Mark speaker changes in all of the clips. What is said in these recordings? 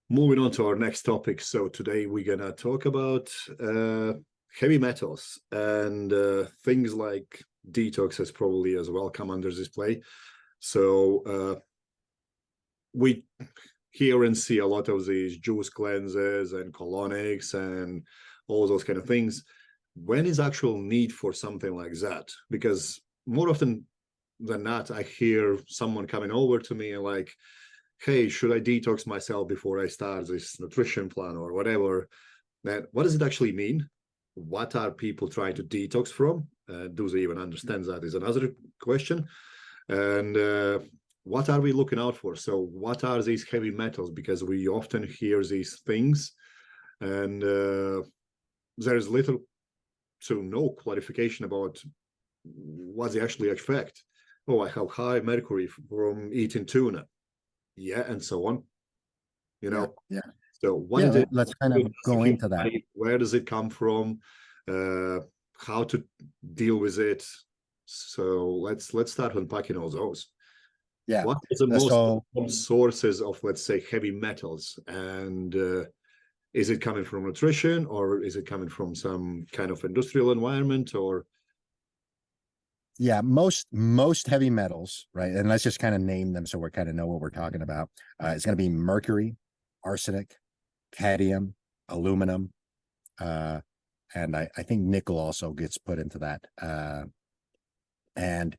Speaker 1: Moving on to our next topic. So today we're gonna talk about heavy metals and things like detox has probably as well come under this play. So we hear and see a lot of these juice cleanses and colonics and all those kind of things. When is actual need for something like that? Because more often than not, I hear someone coming over to me and like, hey, should I detox myself before I start this nutrition plan or whatever? Then what does it actually mean? What are people trying to detox from? Do they even understand that is another question. And what are we looking out for? So what are these heavy metals? Because we often hear these things and there's little to no clarification about what they actually affect. Oh, I have high mercury from eating tuna. Yeah, and so on.
Speaker 2: Yeah.
Speaker 1: So what is it?
Speaker 2: Let's kind of go into that.
Speaker 1: Where does it come from? How to deal with it? So let's start unpacking all those.
Speaker 2: Yeah.
Speaker 1: What is the most common sources of, let's say, heavy metals? And is it coming from nutrition, or is it coming from some kind of industrial environment, or?
Speaker 2: Yeah, most heavy metals, right? And let's just kind of name them so we kind of know what we're talking about. It's going to be mercury, arsenic, cadmium, aluminum, and I think nickel also gets put into that. And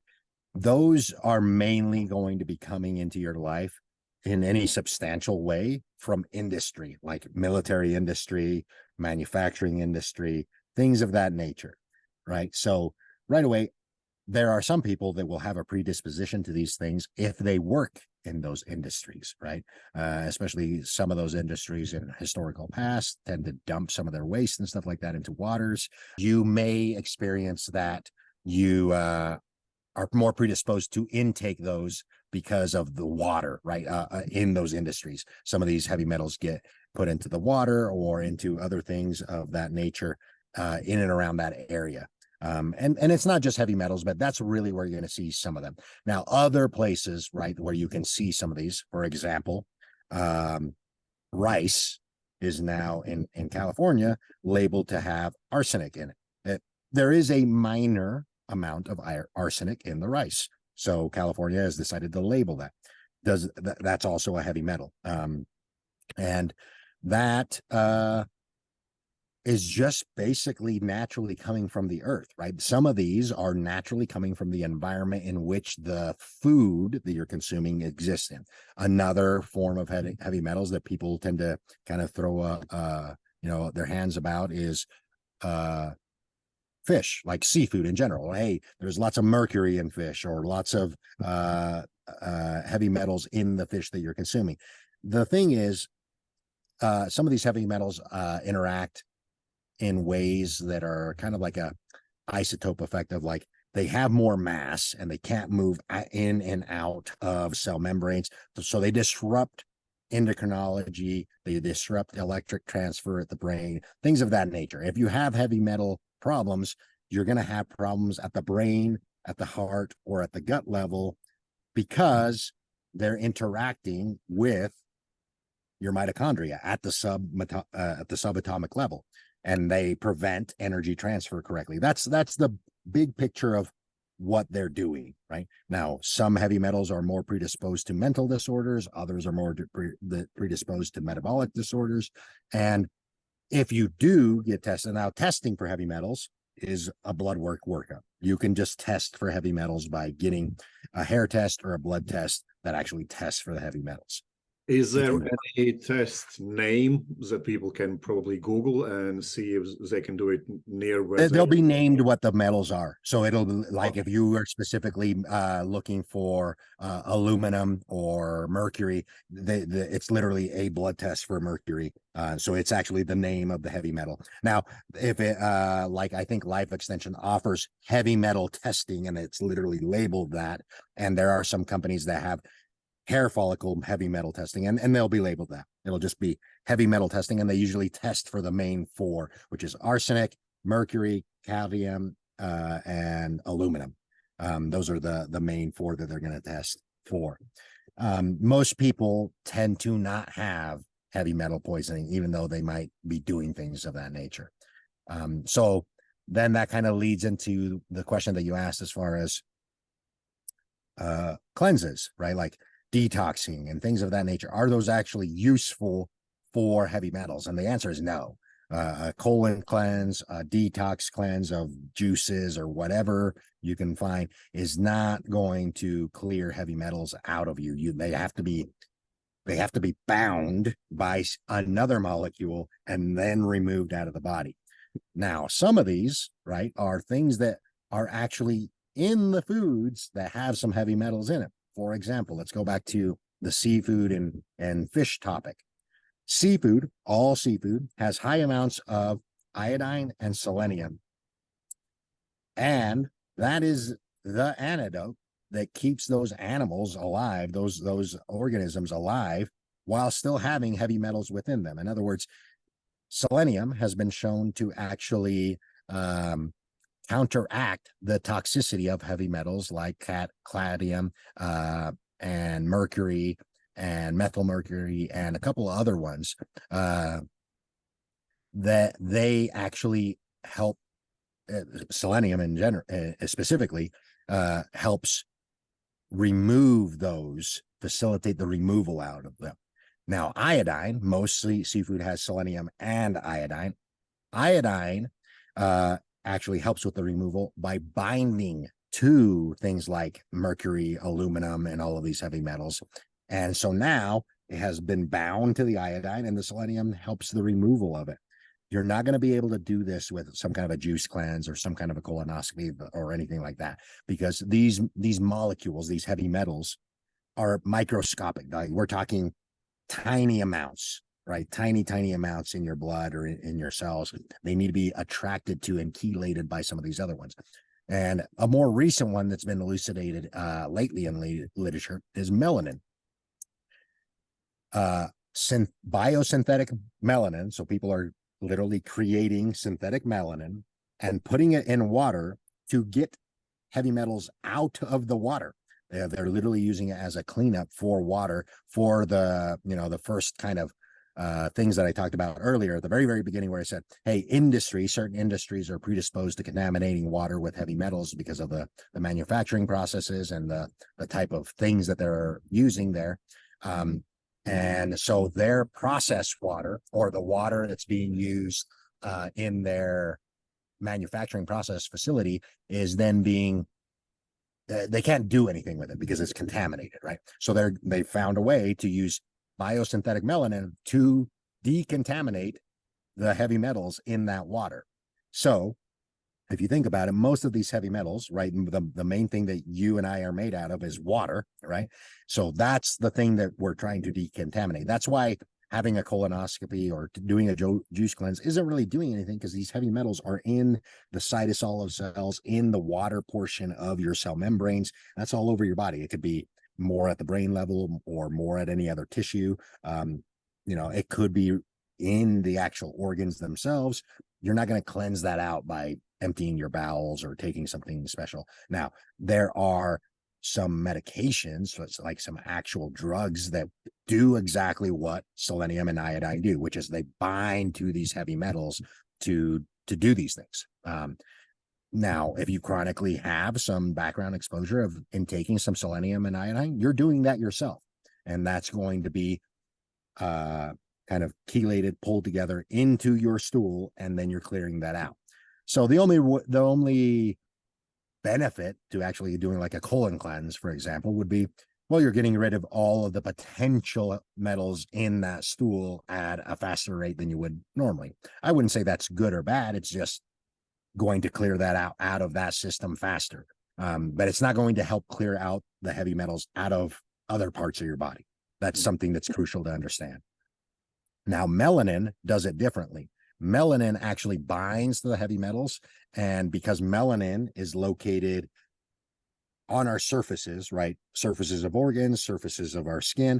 Speaker 2: those are mainly going to be coming into your life in any substantial way from industry, like military industry, manufacturing industry, things of that nature, right? So right away, there are some people that will have a predisposition to these things if they work in those industries, right? Especially some of those industries in historical past tend to dump some of their waste and stuff like that into waters. You may experience that you are more predisposed to intake those because of the water, right? In those industries, some of these heavy metals get put into the water or into other things of that nature in and around that area. And it's not just heavy metals, but that's really where you're going to see some of them. Now, other places, right, where you can see some of these, for example, rice is now in California labeled to have arsenic in it. There is a minor amount of arsenic in the rice. So California has decided to label that. That's also a heavy metal. And that is just basically naturally coming from the earth, right? Some of these are naturally coming from the environment in which the food that you're consuming exists in. Another form of heavy metals that people tend to kind of throw their hands about is fish, like seafood in general. Hey, there's lots of mercury in fish, or lots of heavy metals in the fish that you're consuming. The thing is, some of these heavy metals interact in ways that are kind of like a isotope effect of, like, they have more mass and they can't move in and out of cell membranes. So they disrupt endocrinology, they disrupt electric transfer at the brain, things of that nature. If you have heavy metal problems, you're going to have problems at the brain, at the heart, or at the gut level, because they're interacting with your mitochondria at the subatomic level, and they prevent energy transfer correctly. That's the big picture of what they're doing right now. Some heavy metals are more predisposed to mental disorders, others are more predisposed to metabolic disorders. And if you do get tested, now testing for heavy metals is a blood work workup. You can just test for heavy metals by getting a hair test or a blood test that actually tests for the heavy metals.
Speaker 1: Is there any test name that people can probably Google and see if they can do it near where
Speaker 2: they'll be named what the metals are? So it'll, like, if you are specifically looking for aluminum or mercury, it's literally a blood test for mercury. So it's actually the name of the heavy metal. Now, if it, like, I think Life Extension offers heavy metal testing, and it's literally labeled that. And there are some companies that have hair follicle heavy metal testing, and they'll be labeled that. It'll just be heavy metal testing, and they usually test for the main four, which is arsenic, mercury, cadmium, and aluminum. Those are the main four that they're going to test for. Most people tend to not have heavy metal poisoning, even though they might be doing things of that nature. So then that kind of leads into the question that you asked as far as cleanses, right? Like detoxing and things of that nature. Are those actually useful for heavy metals? And the answer is no. A colon cleanse, a detox cleanse of juices or whatever you can find is not going to clear heavy metals out of you. They have to be bound by another molecule and then removed out of the body. Now, some of these, right, are things that are actually in the foods that have some heavy metals in it. For example, let's go back to the seafood and fish topic. Seafood, all seafood, has high amounts of iodine and selenium. And that is the antidote that keeps those animals alive, those organisms alive, while still having heavy metals within them. In other words, selenium has been shown to actually counteract the toxicity of heavy metals like cadmium and mercury and methyl mercury and a couple of other ones that they actually help. Selenium in general, specifically, helps remove those, facilitate the removal out of them. Now, iodine, mostly seafood has selenium and iodine. Iodine actually helps with the removal by binding to things like mercury, aluminum, and all of these heavy metals. And so now it has been bound to the iodine, and the selenium helps the removal of it. You're not going to be able to do this with some kind of a juice cleanse or some kind of a colonoscopy or anything like that, because these molecules, these heavy metals, are microscopic. Like we're talking tiny amounts, right? Tiny amounts in your blood or in your cells. They need to be attracted to and chelated by some of these other ones. And a more recent one that's been elucidated lately in literature is melanin. Biosynthetic melanin. So people are literally creating synthetic melanin and putting it in water to get heavy metals out of the water. They're literally using it as a cleanup for water for the, the first kind of things that I talked about earlier at the very, very beginning, where I said, hey, certain industries are predisposed to contaminating water with heavy metals because of the manufacturing processes and the type of things that they're using there. And so their processed water, or the water that's being used in their manufacturing process facility, is then being, they can't do anything with it because it's contaminated, right? So they found a way to use biosynthetic melanin to decontaminate the heavy metals in that water. So if you think about it, most of these heavy metals, right, the main thing that you and I are made out of is water, right? So that's the thing that we're trying to decontaminate. That's why having a colonoscopy or doing a juice cleanse isn't really doing anything, because these heavy metals are in the cytosol of cells, in the water portion of your cell membranes. That's all over your body. It could be more at the brain level or more at any other tissue. It could be in the actual organs themselves. You're not going to cleanse that out by emptying your bowels or taking something special. Now, there are some medications, so it's like some actual drugs that do exactly what selenium and iodine do, which is they bind to these heavy metals to do these things. Now, if you chronically have some background exposure of intaking some selenium and iodine, you're doing that yourself, and that's going to be kind of chelated, pulled together into your stool, and then you're clearing that out. So the only benefit to actually doing like a colon cleanse, for example, would be, well, you're getting rid of all of the potential metals in that stool at a faster rate than you would normally. I wouldn't say that's good or bad. It's just going to clear that out of that system faster. But it's not going to help clear out the heavy metals out of other parts of your body. That's something that's crucial to understand. Now, melanin does it differently. Melanin actually binds to the heavy metals, and because melanin is located on our surfaces, right? Surfaces of organs, surfaces of our skin,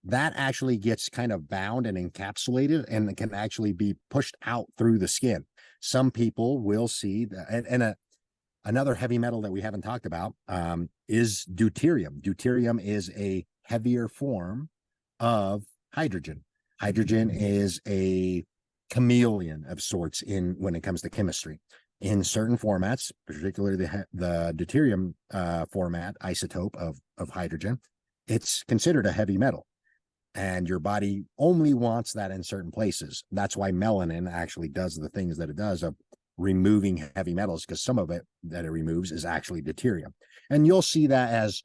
Speaker 2: that actually gets kind of bound and encapsulated and can actually be pushed out through the skin. Some people will see that, and another heavy metal that we haven't talked about is deuterium. Deuterium is a heavier form of hydrogen. Hydrogen is a chameleon of sorts when it comes to chemistry. In certain formats, particularly the deuterium format isotope of hydrogen, it's considered a heavy metal. And your body only wants that in certain places. That's why melanin actually does the things that it does of removing heavy metals, because some of it that it removes is actually deuterium. And you'll see that as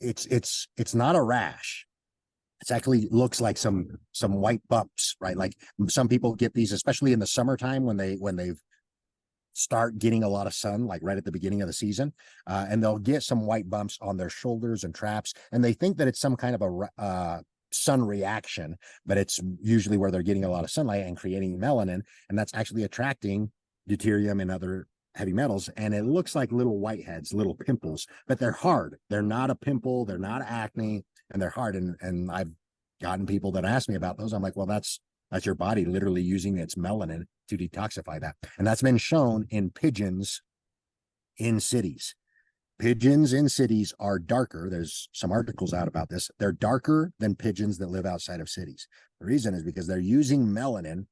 Speaker 2: it's not a rash. It actually looks like some white bumps, right? Like some people get these, especially in the summertime when they've start getting a lot of sun, like right at the beginning of the season, and they'll get some white bumps on their shoulders and traps, and they think that it's some kind of a sun reaction, but it's usually where they're getting a lot of sunlight and creating melanin, and that's actually attracting deuterium and other heavy metals, and it looks like little whiteheads, little pimples, but they're hard. They're not a pimple, they're not acne, and they're hard. And I've gotten people that ask me about those. I'm like, well, that's your body literally using its melanin to detoxify that. And that's been shown in pigeons in cities. Pigeons in cities are darker. There's some articles out about this. They're darker than pigeons that live outside of cities. The reason is because they're using melanin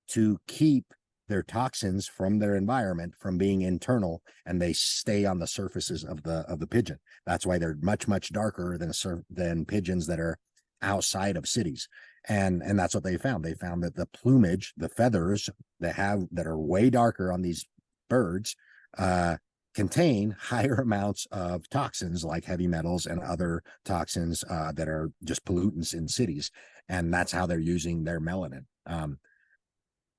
Speaker 2: to keep their toxins from their environment from being internal, and they stay on the surfaces of the pigeon. That's why they're much, much darker than pigeons that are outside of cities. And that's what they found. They found that the plumage, the feathers that are way darker on these birds, contain higher amounts of toxins like heavy metals and other toxins that are just pollutants in cities. And that's how they're using their melanin.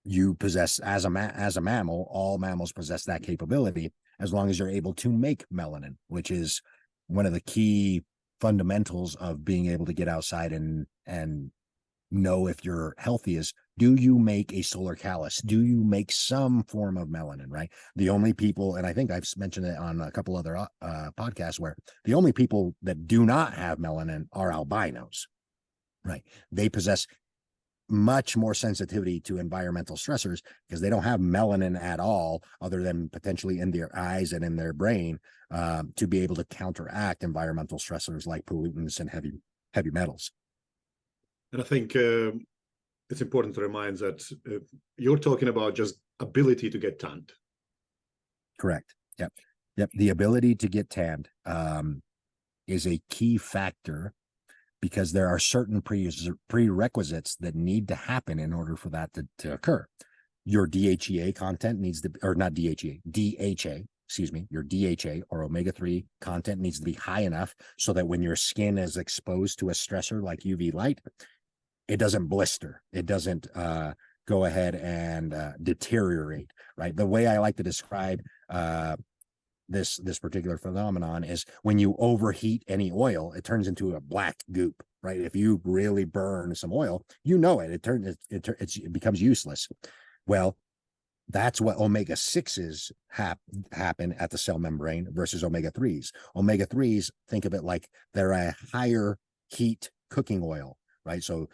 Speaker 2: You possess, as a mammal, all mammals possess that capability as long as you're able to make melanin, which is one of the key fundamentals of being able to get outside and know if you're healthy is, do you make a solar callus? Do you make some form of melanin, right? The only people, and I think I've mentioned it on a couple other podcasts, where the only people that do not have melanin are albinos, right? They possess much more sensitivity to environmental stressors because they don't have melanin at all, other than potentially in their eyes and in their brain, to be able to counteract environmental stressors like pollutants and heavy metals.
Speaker 1: And I think it's important to remind that you're talking about just ability to get tanned.
Speaker 2: Correct. Yep. The ability to get tanned is a key factor, because there are certain prerequisites that need to happen in order for that to occur. Your DHEA content needs to, or not DHEA, DHA, excuse me, your DHA or omega-3 content needs to be high enough so that when your skin is exposed to a stressor like UV light, it doesn't blister. It doesn't go ahead and deteriorate, right? The way I like to describe this particular phenomenon is when you overheat any oil, it turns into a black goop, right? If you really burn some oil, you know it it becomes useless. Well, that's what omega-6s happen at the cell membrane versus omega-3s. Omega-3s, think of it like they're a higher heat cooking oil, right? So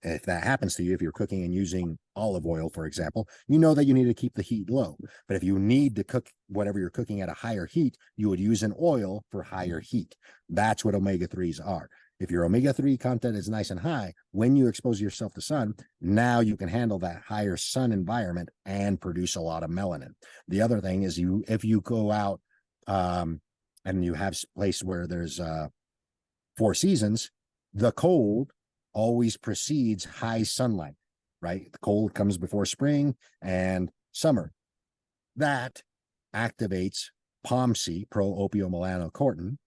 Speaker 2: if that happens to you, if you're cooking and using olive oil, for example, you know that you need to keep the heat low. But if you need to cook whatever you're cooking at a higher heat, you would use an oil for higher heat. That's what omega-3s are. If your omega-3 content is nice and high, when you expose yourself to sun, now you can handle that higher sun environment and produce a lot of melanin. The other thing is, if you go out and you have a place where there's 4 seasons, the cold always precedes high sunlight, right? The cold comes before spring and summer. That activates POMC, pro-opiomelanocortin,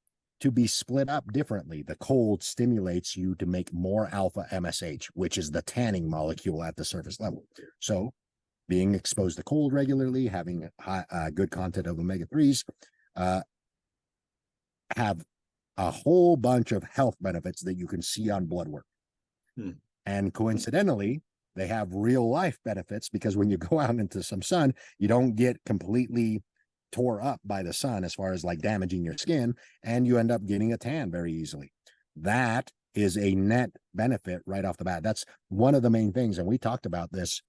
Speaker 2: to be split up differently. The cold stimulates you to make more alpha MSH, which is the tanning molecule at the surface level. So being exposed to cold regularly, having good content of omega-3s, have a whole bunch of health benefits that you can see on blood work. And coincidentally, they have real life benefits, because when you go out into some sun, you don't get completely tore up by the sun as far as like damaging your skin, and you end up getting a tan very easily. That is a net benefit right off the bat. That's one of the main things. And we talked about this,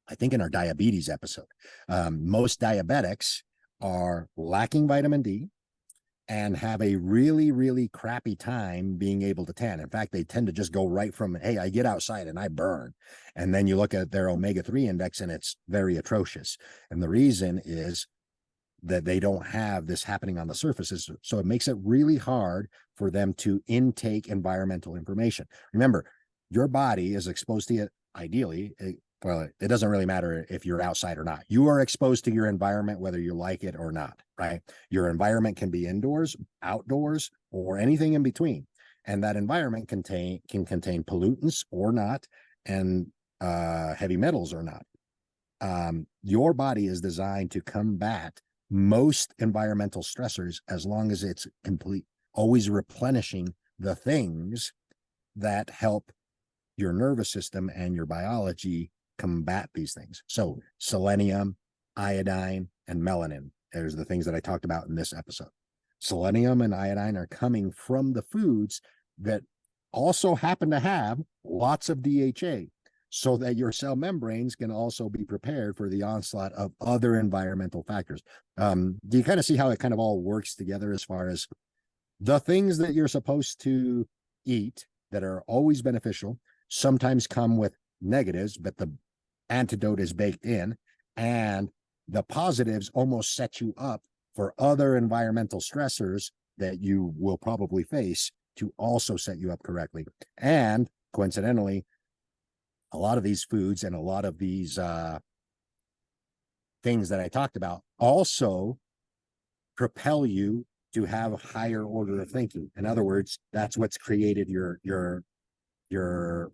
Speaker 2: I think, in our diabetes episode. Most diabetics are lacking vitamin D, and have a really, really crappy time being able to tan. In fact, they tend to just go right from, hey, I get outside and I burn. And then you look at their omega-3 index and it's very atrocious. And the reason is that they don't have this happening on the surfaces. So it makes it really hard for them to intake environmental information. Remember, your body is exposed to it ideally. Well, it doesn't really matter if you're outside or not. You are exposed to your environment, whether you like it or not, right? Your environment can be indoors, outdoors, or anything in between. And that environment can contain pollutants or not, and heavy metals or not. Your body is designed to combat most environmental stressors as long as it's always replenishing the things that help your nervous system and your biology combat these things. So selenium, iodine, and melanin. There's the things that I talked about in this episode. Selenium and iodine are coming from the foods that also happen to have lots of DHA, so that your cell membranes can also be prepared for the onslaught of other environmental factors. Do you kind of see how it kind of all works together as far as the things that you're supposed to eat that are always beneficial sometimes come with negatives, but the antidote is baked in, and the positives almost set you up for other environmental stressors that you will probably face to also set you up correctly. And coincidentally, a lot of these foods and a lot of these things that I talked about also propel you to have a higher order of thinking. In other words, that's what's created your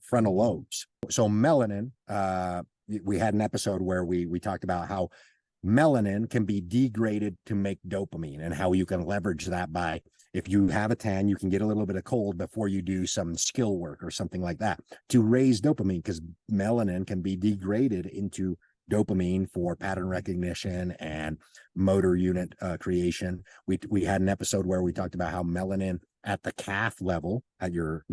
Speaker 2: frontal lobes. So melanin, we had an episode where we talked about how melanin can be degraded to make dopamine, and how you can leverage that by, if you have a tan, you can get a little bit of cold before you do some skill work or something like that to raise dopamine, because melanin can be degraded into dopamine for pattern recognition and motor unit creation. We had an episode where we talked about how melanin at the calf level, at your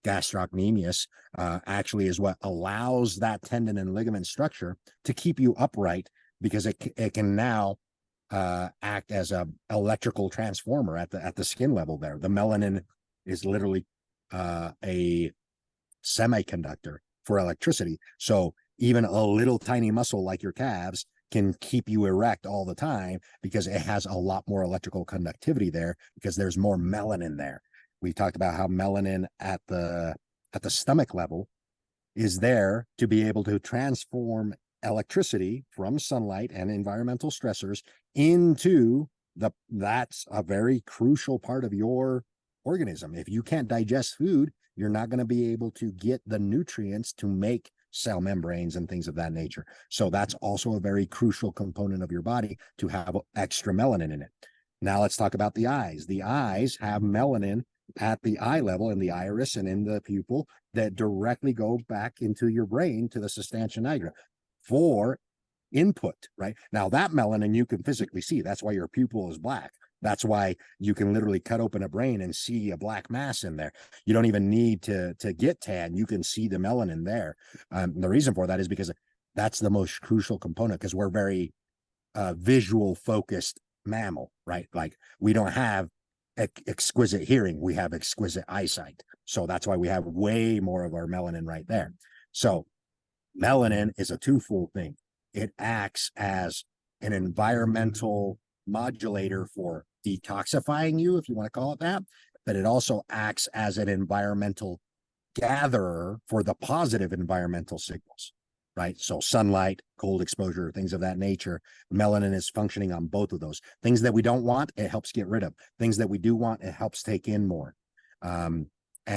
Speaker 2: gastrocnemius, actually is what allows that tendon and ligament structure to keep you upright, because it can now act as a electrical transformer at the skin level there. The melanin is literally a semiconductor for electricity. So even a little tiny muscle like your calves can keep you erect all the time, because it has a lot more electrical conductivity there, because there's more melanin there. We talked about how melanin at the stomach level is there to be able to transform electricity from sunlight and environmental stressors into that's a very crucial part of your organism. If you can't digest food, you're not going to be able to get the nutrients to make cell membranes and things of that nature. So that's also a very crucial component of your body, to have extra melanin in it. Now let's talk about the eyes. The eyes have melanin at the eye level, in the iris and in the pupil, that directly go back into your brain to the substantia nigra for input, right? Now that melanin you can physically see. That's why your pupil is black. That's why you can literally cut open a brain and see a black mass in there. You don't even need to get tan. You can see the melanin there. The reason for that is because that's the most crucial component, because we're very visual focused mammal, right? Like, we don't have exquisite hearing, we have exquisite eyesight. So that's why we have way more of our melanin right there. So melanin is a twofold thing. It acts as an environmental modulator for detoxifying you, if you want to call it that, but it also acts as an environmental gatherer for the positive environmental signals, right? So sunlight, cold exposure, things of that nature. Melanin is functioning on both of those. Things that we don't want, it helps get rid of. Things that we do want, it helps take in more. And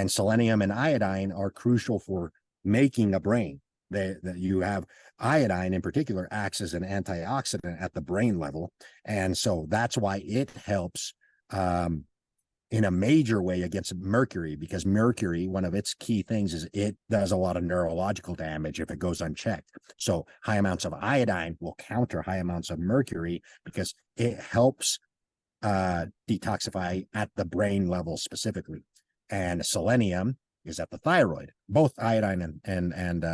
Speaker 2: selenium and iodine are crucial for making a brain. That you have iodine in particular acts as an antioxidant at the brain level. And so that's why it helps in a major way against mercury, because mercury, one of its key things is it does a lot of neurological damage if it goes unchecked. So high amounts of iodine will counter high amounts of mercury, because it helps detoxify at the brain level specifically. And selenium is at the thyroid. Both iodine and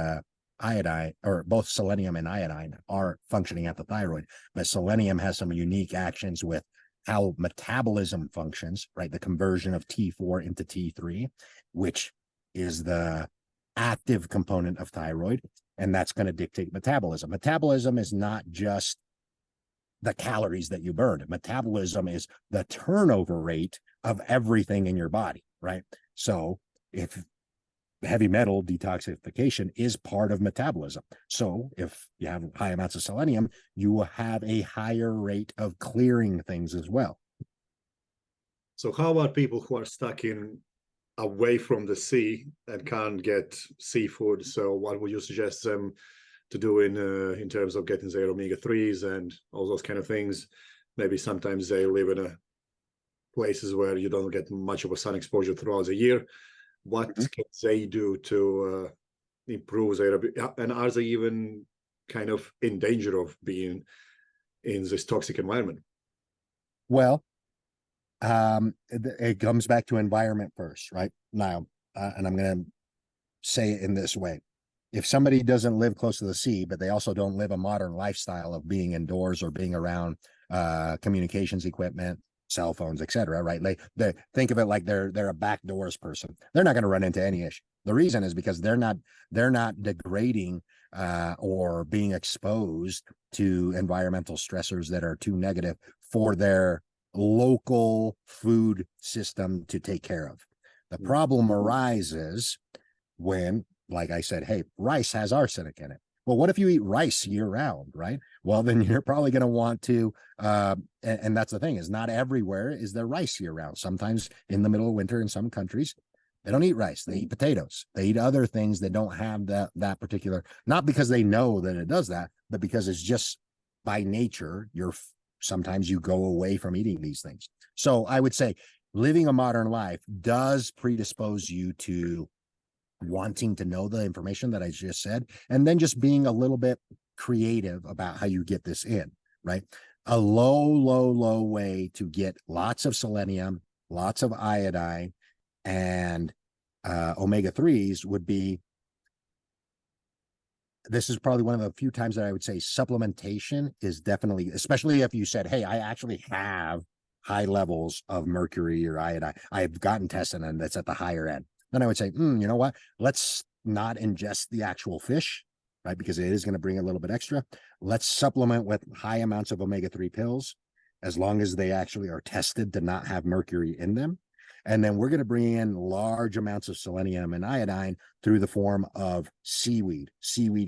Speaker 2: iodine, or both selenium and iodine, are functioning at the thyroid, but selenium has some unique actions with how metabolism functions, right? The conversion of T4 into T3, which is the active component of thyroid, and that's going to dictate metabolism. Metabolism is not just the calories that you burn. Metabolism is the turnover rate of everything in your body, right? So if heavy metal detoxification is part of metabolism. So if you have high amounts of selenium, you will have a higher rate of clearing things as well.
Speaker 1: So how about people who are stuck in away from the sea and can't get seafood? So what would you suggest them to do in terms of getting their omega-3s and all those kind of things? Maybe sometimes they live in places where you don't get much of a sun exposure throughout the year. What can they do to improve their, and are they even kind of in danger of being in this toxic environment?
Speaker 2: Well, it comes back to environment first, right? Now, and I'm going to say it in this way. If somebody doesn't live close to the sea, but they also don't live a modern lifestyle of being indoors or being around communications equipment, cell phones, etc., right? They think of it like they're a backdoors person. They're not going to run into any issue. The reason is because they're not degrading or being exposed to environmental stressors that are too negative for their local food system to take care of. The problem arises when, like I said, hey, rice has arsenic in it. Well, what if you eat rice year round, right? Well, then you're probably going to want to, and that's the thing, is not everywhere is there rice year round. Sometimes in the middle of winter in some countries, they don't eat rice. They eat potatoes. They eat other things that don't have that particular, not because they know that it does that, but because it's just by nature, sometimes you go away from eating these things. So I would say living a modern life does predispose you to wanting to know the information that I just said, and then just being a little bit creative about how you get this in, right? A low way to get lots of selenium, lots of iodine, and omega-3s would be, this is probably one of the few times that I would say supplementation is definitely, especially if you said, hey, I actually have high levels of mercury or iodine. I've gotten tested and that's at the higher end. Then I would say, you know what? Let's not ingest the actual fish, right? Because it is going to bring a little bit extra. Let's supplement with high amounts of omega-3 pills, as long as they actually are tested to not have mercury in them. And then we're going to bring in large amounts of selenium and iodine through the form of seaweed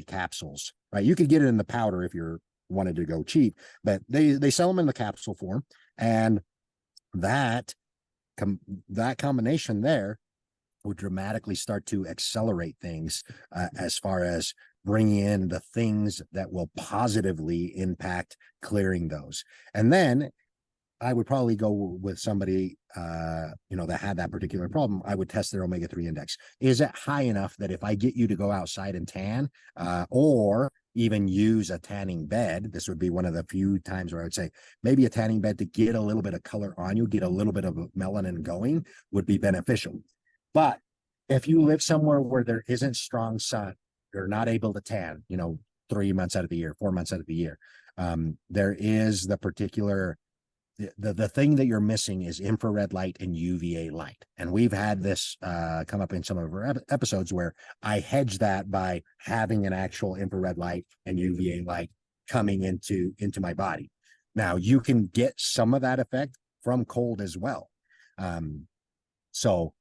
Speaker 2: capsules, right? You could get it in the powder if you're wanted to go cheap, but they sell them in the capsule form. And that combination there would dramatically start to accelerate things as far as bringing in the things that will positively impact clearing those. And then I would probably go with somebody, that had that particular problem. I would test their omega-3 index. Is it high enough that if I get you to go outside and tan, or even use a tanning bed, this would be one of the few times where I would say maybe a tanning bed to get a little bit of color on you, get a little bit of melanin going, would be beneficial. But if you live somewhere where there isn't strong sun, you're not able to tan, 3 months out of the year, 4 months out of the year. There is the particular, the thing that you're missing is infrared light and UVA light. And we've had this come up in some of our episodes where I hedge that by having an actual infrared light and UVA light coming into my body. Now, you can get some of that effect from cold as well. So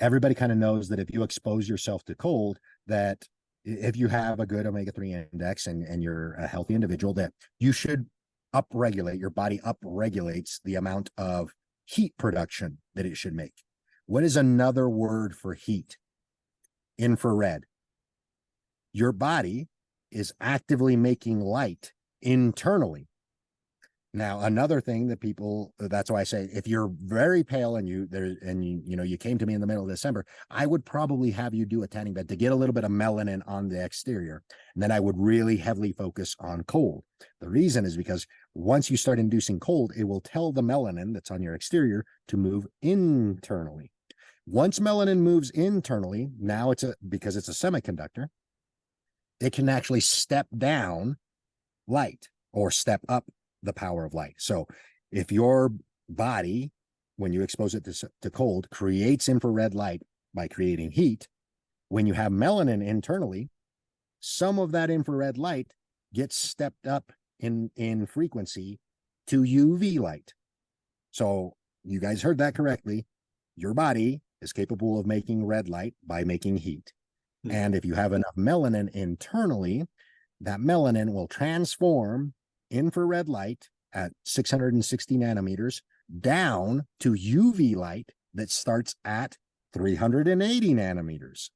Speaker 2: everybody kind of knows that if you expose yourself to cold, that if you have a good omega-3 index and you're a healthy individual, that you should upregulate, your body upregulates the amount of heat production that it should make. What is another word for heat? Infrared. Your body is actively making light internally. Now, another thing that people, that's why I say, if you're very pale and you came to me in the middle of December, I would probably have you do a tanning bed to get a little bit of melanin on the exterior. And then I would really heavily focus on cold. The reason is because once you start inducing cold, it will tell the melanin that's on your exterior to move internally. Once melanin moves internally, now because it's a semiconductor, it can actually step down light or step up the power of light. So if your body, when you expose it to cold, creates infrared light by creating heat. When you have melanin internally, some of that infrared light gets stepped up in frequency to UV light. So you guys heard that correctly. Your body is capable of making red light by making heat. And if you have enough melanin internally, that melanin will transform infrared light at 660 nanometers down to UV light that starts at 380 nanometers.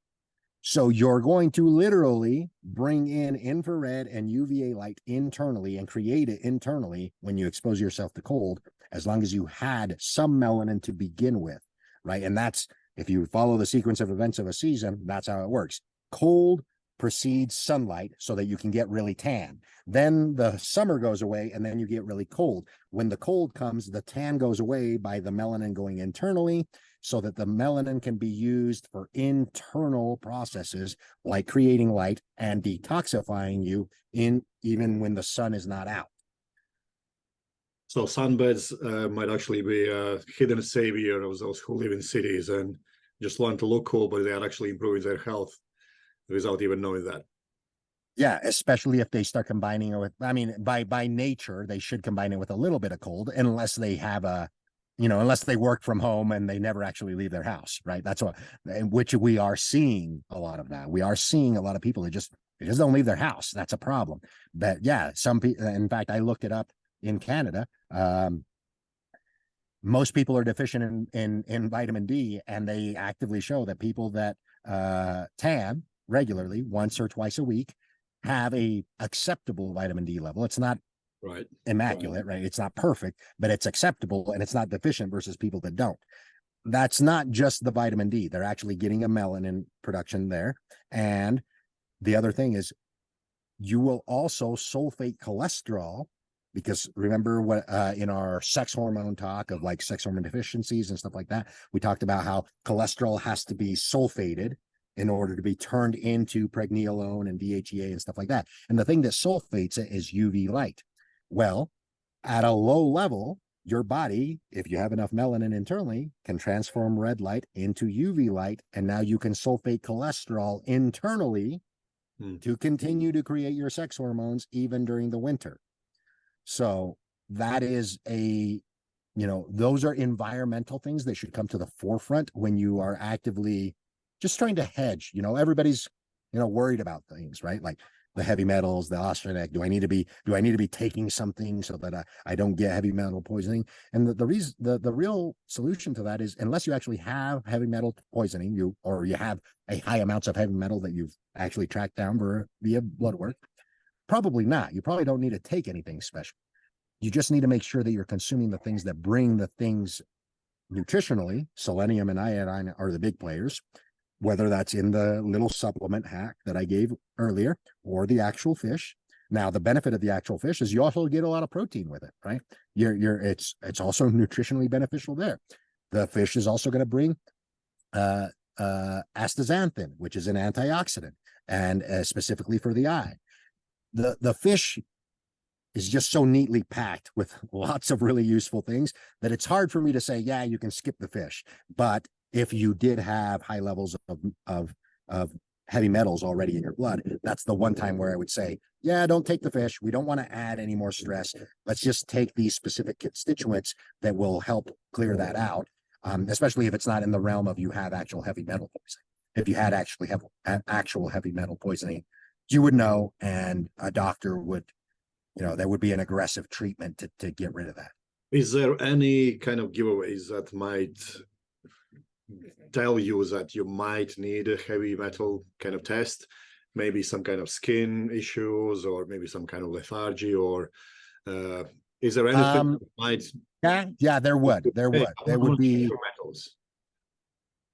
Speaker 2: So you're going to literally bring in infrared and UVA light internally and create it internally when you expose yourself to cold, as long as you had some melanin to begin with, right? And that's, if you follow the sequence of events of a season, that's how it works. Cold precedes sunlight so that you can get really tan. Then the summer goes away and then you get really cold. When the cold comes, the tan goes away by the melanin going internally, so that the melanin can be used for internal processes like creating light and detoxifying you even when the sun is not out.
Speaker 1: So sunbeds might actually be a hidden savior of those who live in cities and just want to look cool, but they are actually improving their health without even knowing that.
Speaker 2: Yeah, especially if they start combining it with, I mean, by nature, they should combine it with a little bit of cold, unless they have unless they work from home and they never actually leave their house, right? That's what, which we are seeing a lot of that. We are seeing a lot of people that just don't leave their house. That's a problem. But yeah, some people, in fact, I looked it up in Canada. Most people are deficient in vitamin D, and they actively show that people that tan regularly once or twice a week have a acceptable vitamin D level. It's not immaculate, right? It's not perfect, but it's acceptable, and it's not deficient versus people that don't. That's not just the vitamin D. They're actually getting a melanin production there. And the other thing is, you will also sulfate cholesterol, because remember what in our sex hormone talk of like sex hormone deficiencies and stuff like that, we talked about how cholesterol has to be sulfated in order to be turned into pregnenolone and DHEA and stuff like that. And the thing that sulfates it is UV light. Well, at a low level, your body, if you have enough melanin internally, can transform red light into UV light. And now you can sulfate cholesterol internally to continue to create your sex hormones even during the winter. So that is those are environmental things that should come to the forefront when you are actively just trying to hedge. Everybody's, worried about things, right? Like the heavy metals, the arsenic. Do I need to be taking something so that I don't get heavy metal poisoning? And the real solution to that is, unless you actually have heavy metal poisoning, you have a high amounts of heavy metal that you've actually tracked down via blood work, probably not. You probably don't need to take anything special. You just need to make sure that you're consuming the things that bring the things nutritionally. Selenium and iodine are the big players, whether that's in the little supplement hack that I gave earlier or the actual fish. Now, the benefit of the actual fish is you also get a lot of protein with it, right? It's also nutritionally beneficial there. The fish is also going to bring astaxanthin, which is an antioxidant, and specifically for the eye. The fish is just so neatly packed with lots of really useful things that it's hard for me to say, yeah, you can skip the fish. But if you did have high levels of heavy metals already in your blood, that's the one time where I would say, yeah, don't take the fish. We don't want to add any more stress. Let's just take these specific constituents that will help clear that out, especially if it's not in the realm of you have actual heavy metal poisoning. If you had actually have actual heavy metal poisoning, you would know, and a doctor would, there would be an aggressive treatment to get rid of that.
Speaker 1: Is there any kind of giveaways that might tell you that you might need a heavy metal kind of test? Maybe some kind of skin issues, or maybe some kind of lethargy, or is there anything that might?
Speaker 2: Yeah, there would be
Speaker 1: metals.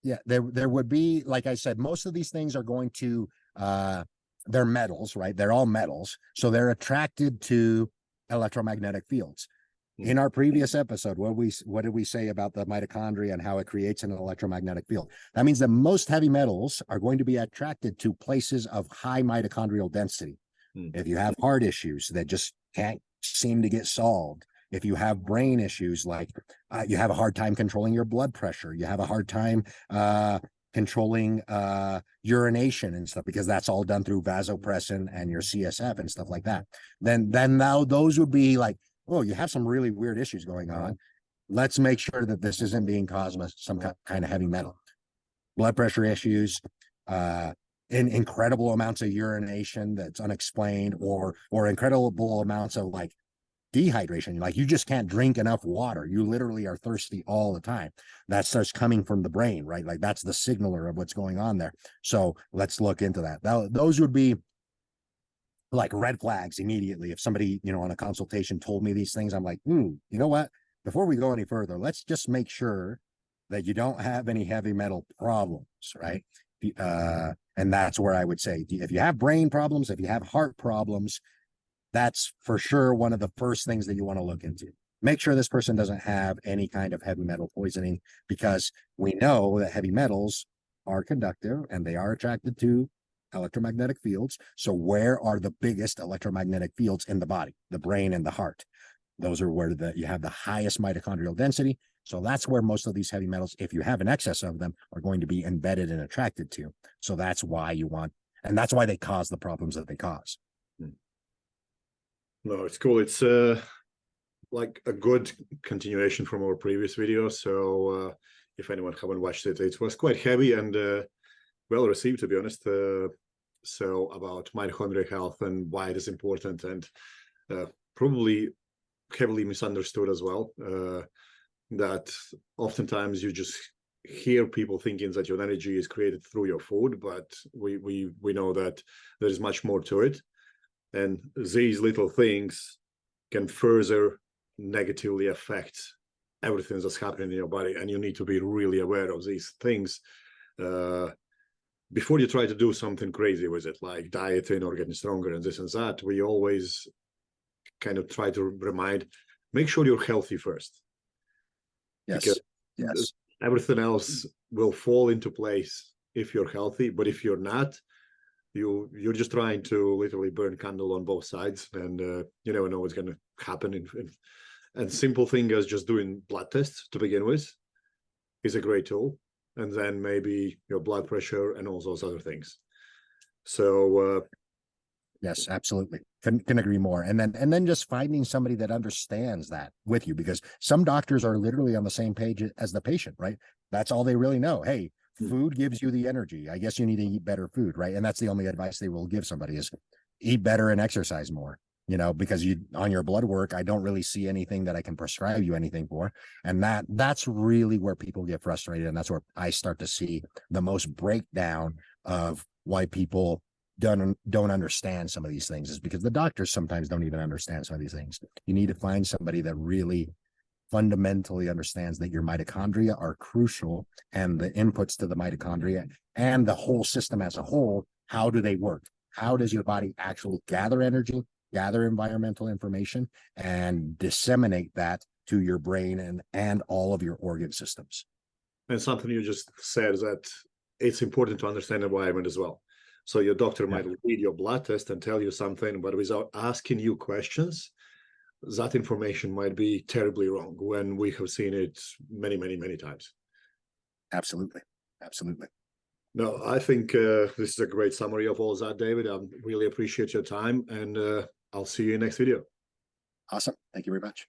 Speaker 2: Yeah, there would be, like I said, most of these things are going to they're metals, right? They're all metals, so they're attracted to electromagnetic fields. In our previous episode, what did we say about the mitochondria and how it creates an electromagnetic field? That means that most heavy metals are going to be attracted to places of high mitochondrial density. If you have heart issues that just can't seem to get solved, If you have brain issues, like you have a hard time controlling your blood pressure, you have a hard time controlling urination and stuff, because that's all done through vasopressin and your CSF and stuff like that, then now those would be like, oh, you have some really weird issues going on. Let's make sure that this isn't being caused by some kind of heavy metal. Blood pressure issues, in incredible amounts of urination that's unexplained, or incredible amounts of like dehydration, like you just can't drink enough water, you literally are thirsty all the time. That starts coming from the brain, right? Like that's the signaler of what's going on there. So let's look into that. Those would be like red flags immediately. If somebody, you know, on a consultation told me these things, I'm like, you know what, before we go any further, let's just make sure that you don't have any heavy metal problems, right? And that's where I would say, if you have brain problems, if you have heart problems, that's for sure one of the first things that you want to look into. Make sure this person doesn't have any kind of heavy metal poisoning, because we know that heavy metals are conductive and they are attracted to electromagnetic fields. So where are the biggest electromagnetic fields in the body? The brain and the heart. Those are where you have the highest mitochondrial density. So that's where most of these heavy metals, if you have an excess of them, are going to be embedded and attracted to. So that's why you want, and that's why they cause the problems that they cause.
Speaker 1: No, it's cool. It's like a good continuation from our previous video. So if anyone haven't watched it, it was quite heavy and well received, to be honest. So about mitochondrial health and why it is important, and probably heavily misunderstood as well. That oftentimes you just hear people thinking that your energy is created through your food, but we know that there is much more to it. And these little things can further negatively affect everything that's happening in your body. And you need to be really aware of these things before you try to do something crazy with it, like dieting or getting stronger and this and that. We always kind of try to remind, make sure you're healthy first.
Speaker 2: Yes.
Speaker 1: Because everything else will fall into place if you're healthy. But if you're not, you're just trying to literally burn candle on both sides, and you never know what's going to happen. And simple thing as just doing blood tests to begin with is a great tool, and then maybe your blood pressure and all those other things. So
Speaker 2: yes, absolutely, can agree more. And then just finding somebody that understands that with you, because some doctors are literally on the same page as the patient, right? That's all they really know. Hey, food gives you the energy. I guess you need to eat better food, right? And that's the only advice they will give somebody is eat better and exercise more, you know, because on your blood work, I don't really see anything that I can prescribe you anything for. And that's really where people get frustrated. And that's where I start to see the most breakdown of why people don't understand some of these things, is because the doctors sometimes don't even understand some of these things. You need to find somebody that really fundamentally understands that your mitochondria are crucial, and the inputs to the mitochondria and the whole system as a whole. How do they work? How does your body actually gather energy, gather environmental information, and disseminate that to your brain and all of your organ systems?
Speaker 1: And something you just said is that it's important to understand the environment as well. So your doctor might read your blood test and tell you something, but without asking you questions, that information might be terribly wrong, when we have seen it many, many, many times.
Speaker 2: Absolutely.
Speaker 1: No, I think this is a great summary of all that, David. I really appreciate your time, and I'll see you in the next video.
Speaker 2: Awesome. Thank you very much.